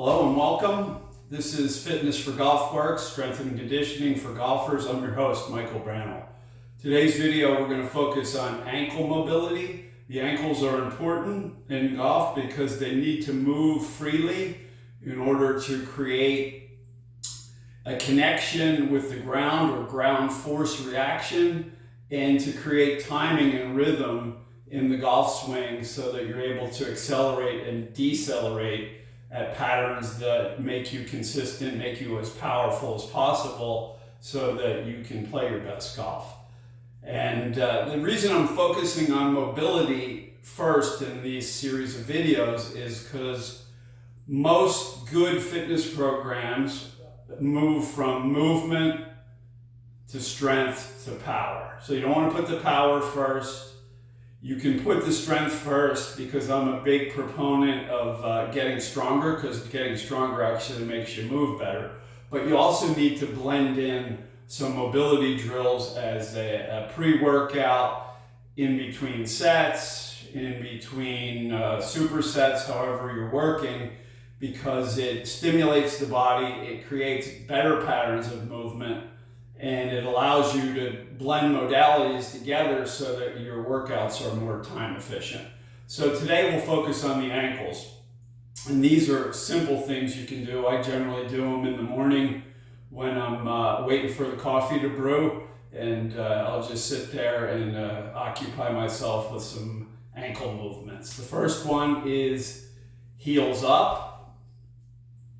Hello and welcome. This is Fitness for Golf Works, strength and conditioning for golfers. I'm your host, Michael Brownell. Today's video, we're going to focus on ankle mobility. The ankles are important in golf because they need to move freely in order to create a connection with the ground or ground force reaction and to create timing and rhythm in the golf swing so that you're able to accelerate and decelerate at patterns that make you consistent, make you as powerful as possible so that you can play your best golf. And the reason I'm focusing on mobility first in these series of videos is because most good fitness programs move from movement to strength to power. So you don't want to put the power first. You can put the strength first because I'm a big proponent of getting stronger, because getting stronger actually makes you move better. But you also need to blend in some mobility drills as a pre-workout, in between sets, in between supersets, however you're working, because it stimulates the body, it creates better patterns of movement, and it allows you to blend modalities together so that your workouts are more time efficient. So today we'll focus on the ankles. And these are simple things you can do. I generally do them in the morning when I'm waiting for the coffee to brew, and I'll just sit there and occupy myself with some ankle movements. The first one is heels up.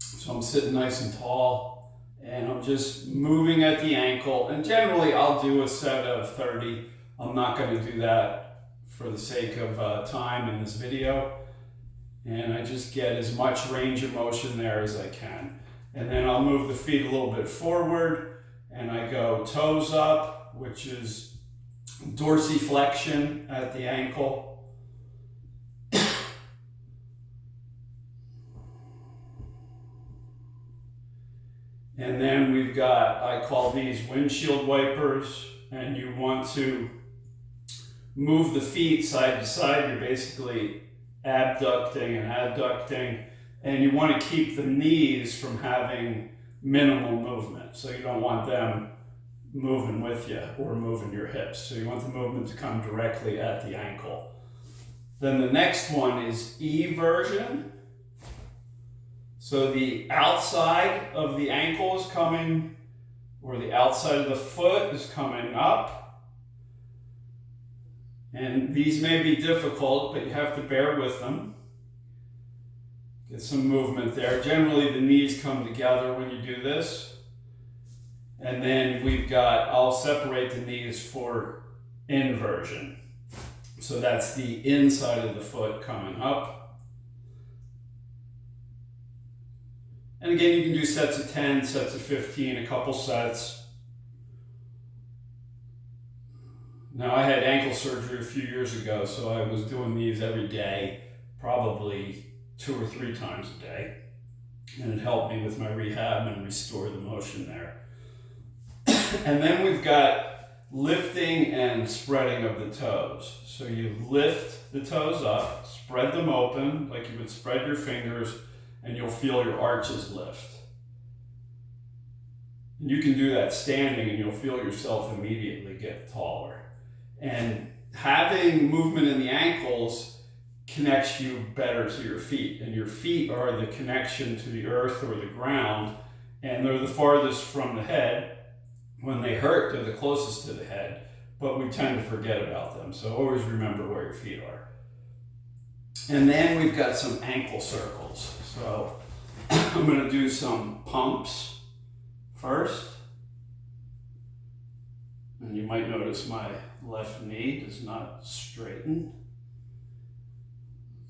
So I'm sitting nice and tall, and I'm just moving at the ankle, and generally I'll do a set of 30. I'm not going to do that for the sake of time in this video, and I just get as much range of motion there as I can. And then I'll move the feet a little bit forward, and I go toes up, which is dorsiflexion at the ankle. And then we've got, I call these windshield wipers, and you want to move the feet side to side. You're basically abducting and adducting, and you want to keep the knees from having minimal movement. So you don't want them moving with you or moving your hips. So you want the movement to come directly at the ankle. Then the next one is eversion. So the outside of the ankle is coming, or the outside of the foot is coming up. And these may be difficult, but you have to bear with them. Get some movement there. Generally, the knees come together when you do this. And then we've got, I'll separate the knees for inversion. So that's the inside of the foot coming up. And again, you can do sets of 10, sets of 15, a couple sets. Now, I had ankle surgery a few years ago, so I was doing these every day, probably 2 or 3 times a day. And it helped me with my rehab and restore the motion there. And then we've got lifting and spreading of the toes. So you lift the toes up, spread them open like you would spread your fingers, and you'll feel your arches lift. And you can do that standing, and you'll feel yourself immediately get taller. And having movement in the ankles connects you better to your feet. And your feet are the connection to the earth or the ground, and they're the farthest from the head. When they hurt, they're the closest to the head, but we tend to forget about them. So always remember where your feet are. And then we've got some ankle circles. So I'm going to do some pumps first. And you might notice my left knee does not straighten.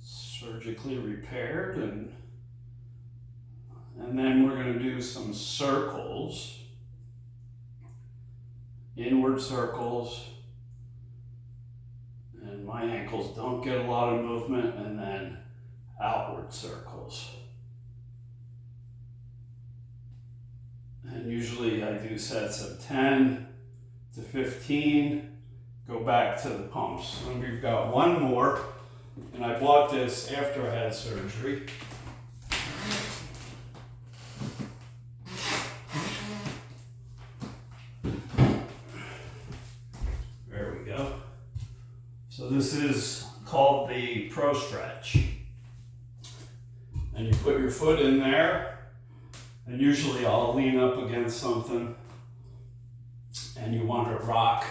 Surgically repaired. And then we're going to do some circles. Inward circles. And my ankles don't get a lot of movement. And then outward circles. And usually I do sets of 10 to 15, go back to the pumps. And we've got one more, and I bought this after I had surgery. So this is called the Pro Stretch. And you put your foot in there, and usually I'll lean up against something, and you want to rock